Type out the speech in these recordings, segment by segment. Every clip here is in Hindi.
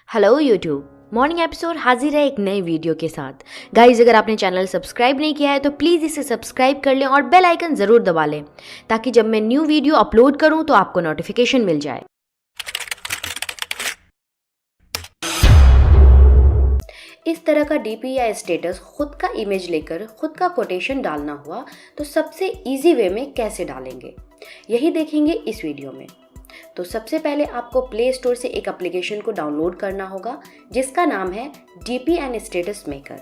हेलो यूट्यूब, मॉर्निंग एपिसोड हाजिर है एक नए वीडियो के साथ। गाइज, अगर आपने चैनल सब्सक्राइब नहीं किया है तो प्लीज़ इसे सब्सक्राइब कर लें और बेल आइकन ज़रूर दबा लें ताकि जब मैं न्यू वीडियो अपलोड करूं तो आपको नोटिफिकेशन मिल जाए। इस तरह का डीपी या स्टेटस खुद का इमेज लेकर खुद का कोटेशन डालना हुआ तो सबसे इजी वे में कैसे डालेंगे यही देखेंगे इस वीडियो में। तो सबसे पहले आपको प्ले स्टोर से एक एप्लीकेशन को डाउनलोड करना होगा जिसका नाम है डीपी एंड स्टेटस मेकर।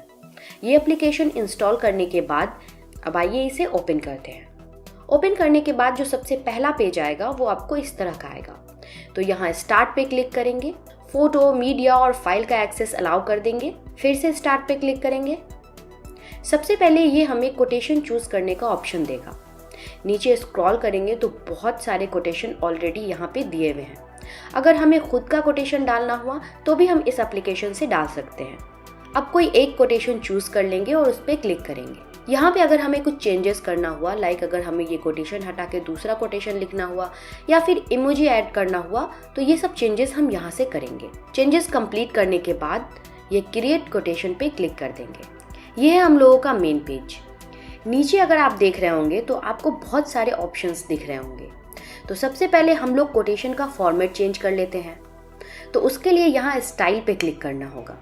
ये एप्लीकेशन इंस्टॉल करने के बाद अब आइए इसे ओपन करते हैं। ओपन करने के बाद जो सबसे पहला पेज आएगा वो आपको इस तरह का आएगा। तो यहाँ स्टार्ट पे क्लिक करेंगे, फोटो, मीडिया और फाइल का एक्सेस अलाउ कर देंगे। फिर से स्टार्ट पे क्लिक करेंगे। सबसे पहले ये हमें कोटेशन चूज करने का ऑप्शन देगा। नीचे स्क्रॉल करेंगे तो बहुत सारे कोटेशन ऑलरेडी यहाँ पे दिए हुए हैं। अगर हमें खुद का कोटेशन डालना हुआ तो भी हम इस एप्लीकेशन से डाल सकते हैं। अब कोई एक कोटेशन चूज कर लेंगे और उस पर क्लिक करेंगे। यहाँ पे अगर हमें कुछ चेंजेस करना हुआ, लाइक अगर हमें ये कोटेशन हटा के दूसरा कोटेशन लिखना हुआ या फिर इमोजी ऐड करना हुआ तो ये सब चेंजेस हम यहाँ से करेंगे। चेंजेस कंप्लीट करने के बाद ये क्रिएट कोटेशन पे क्लिक कर देंगे। ये है हम लोगों का मेन पेज। नीचे अगर आप देख रहे होंगे तो आपको बहुत सारे ऑप्शंस दिख रहे होंगे। तो सबसे पहले हम लोग कोटेशन का फॉर्मेट चेंज कर लेते हैं। तो उसके लिए यहाँ स्टाइल पे क्लिक करना होगा।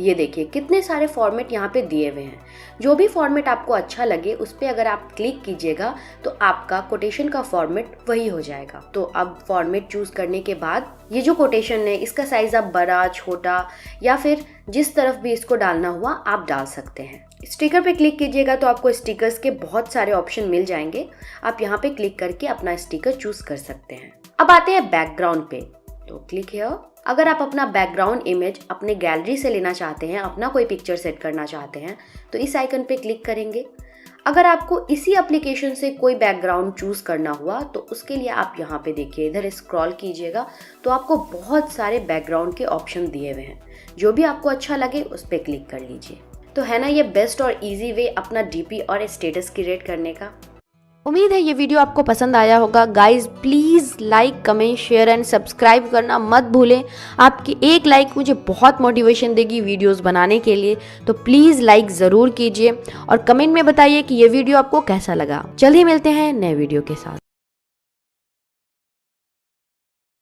ये देखिए कितने सारे फॉर्मेट यहाँ पे दिए हुए हैं। जो भी फॉर्मेट आपको अच्छा लगे उस पर अगर आप क्लिक कीजिएगा तो आपका कोटेशन का फॉर्मेट वही हो जाएगा। तो अब फॉर्मेट चूज करने के बाद ये जो कोटेशन है इसका साइज आप बड़ा, छोटा या फिर जिस तरफ भी इसको डालना हुआ आप डाल सकते हैं। स्टिकर पे क्लिक कीजिएगा तो आपको स्टिकर्स के बहुत सारे ऑप्शन मिल जाएंगे। आप यहाँ पे क्लिक करके अपना स्टिकर चूज कर सकते हैं। अब आते हैं बैकग्राउंड पे, तो क्लिक हियर। अगर आप अपना बैकग्राउंड इमेज अपने गैलरी से लेना चाहते हैं, अपना कोई पिक्चर सेट करना चाहते हैं तो इस आइकन पे क्लिक करेंगे। अगर आपको इसी एप्लीकेशन से कोई बैकग्राउंड चूज करना हुआ तो उसके लिए आप यहाँ पे देखिए, इधर स्क्रॉल कीजिएगा तो आपको बहुत सारे बैकग्राउंड के ऑप्शन दिए हुए हैं। जो भी आपको अच्छा लगे उस पर क्लिक कर लीजिए। तो है ना ये बेस्ट और इजी वे अपना डीपी और स्टेटस क्रिएट करने का। उम्मीद है ये वीडियो आपको पसंद आया होगा। Guys please like, comment, share and subscribe करना मत भूलें। आपकी एक लाइक मुझे बहुत मोटिवेशन देगी वीडियोस बनाने के लिए। तो प्लीज़ लाइक ज़रूर कीजिए और कमेंट में बताइए कि ये वीडियो आपको कैसा लगा। जल्द ही मिलते हैं नए वीडियो के साथ।